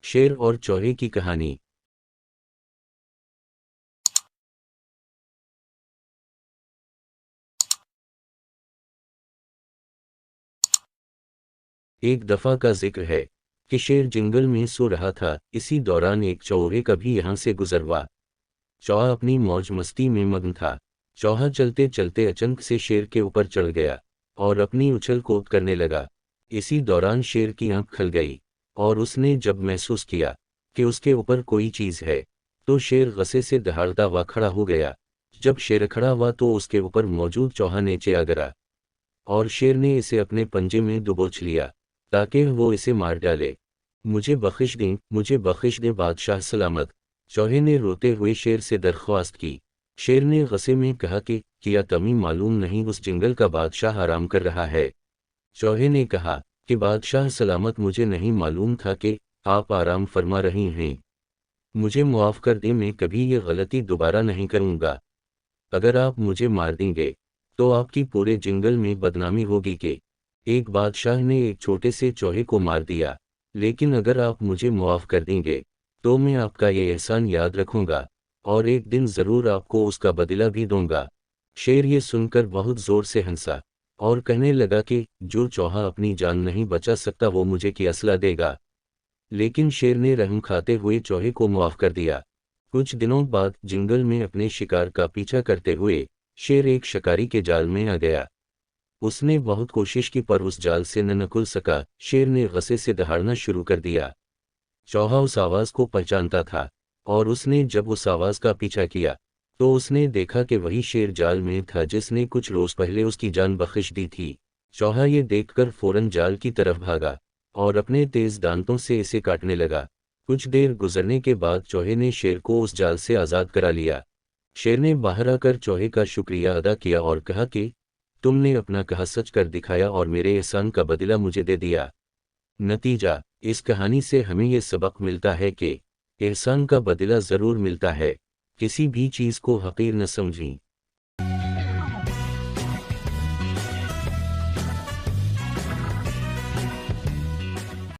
शेर और चौहे की कहानी। एक दफा का जिक्र है कि शेर जंगल में सो रहा था। इसी दौरान एक चौहे का भी यहाँ से गुजर हुआ। चौहा अपनी मौज मस्ती में मग्न था। चौहा चलते चलते अचानक से शेर के ऊपर चढ़ गया और अपनी उछल कूद करने लगा। इसी दौरान शेर की आंख खल गई और उसने जब महसूस किया कि उसके ऊपर कोई चीज है, तो शेर गुस्से से दहाड़ता हुआ खड़ा हो गया। जब शेर खड़ा हुआ तो उसके ऊपर मौजूद चौहा नीचे आ गिरा और शेर ने इसे अपने पंजे में दबोच लिया ताकि वो इसे मार डाले। मुझे बख्शिश दें बादशाह सलामत, चौहे ने रोते हुए शेर से दरख्वास्त की। शेर ने गुस्से में कहा कि क्या तुम्हें मालूम नहीं उस जंगल का बादशाह आराम कर रहा है। चौहे ने कहा कि बादशाह सलामत, मुझे नहीं मालूम था कि आप आराम फरमा रही हैं। मुझे मुआफ़ कर दें, मैं कभी ये गलती दोबारा नहीं करूँगा। अगर आप मुझे मार देंगे तो आपकी पूरे जंगल में बदनामी होगी कि एक बादशाह ने एक छोटे से चौहे को मार दिया। लेकिन अगर आप मुझे मुआफ़ कर देंगे तो मैं आपका ये एहसान याद रखूंगा और एक दिन ज़रूर आपको उसका बदला भी दूंगा। शेर ये सुनकर बहुत ज़ोर से हंसा और कहने लगा कि जो चौहा अपनी जान नहीं बचा सकता वो मुझे क्या सलाह देगा। लेकिन शेर ने रहम खाते हुए चौहे को मुआफ़ कर दिया। कुछ दिनों बाद जंगल में अपने शिकार का पीछा करते हुए शेर एक शिकारी के जाल में आ गया। उसने बहुत कोशिश की पर उस जाल से न निकल सका। शेर ने गुस्से से दहाड़ना शुरू कर दिया। चौहा उस आवाज़ को पहचानता था और उसने जब उस आवाज़ का पीछा किया तो उसने देखा कि वही शेर जाल में था जिसने कुछ रोज़ पहले उसकी जान बख्शिश दी थी। चौहा ये देखकर फौरन जाल की तरफ भागा और अपने तेज दांतों से इसे काटने लगा। कुछ देर गुजरने के बाद चौहे ने शेर को उस जाल से आज़ाद करा लिया। शेर ने बाहर आकर चौहे का शुक्रिया अदा किया और कहा कि तुमने अपना कहा सच कर दिखाया और मेरे एहसान का बदला मुझे दे दिया। नतीजा, इस कहानी से हमें ये सबक मिलता है कि एहसान का बदला ज़रूर मिलता है। किसी भी चीज़ को हक़ीर न समझें।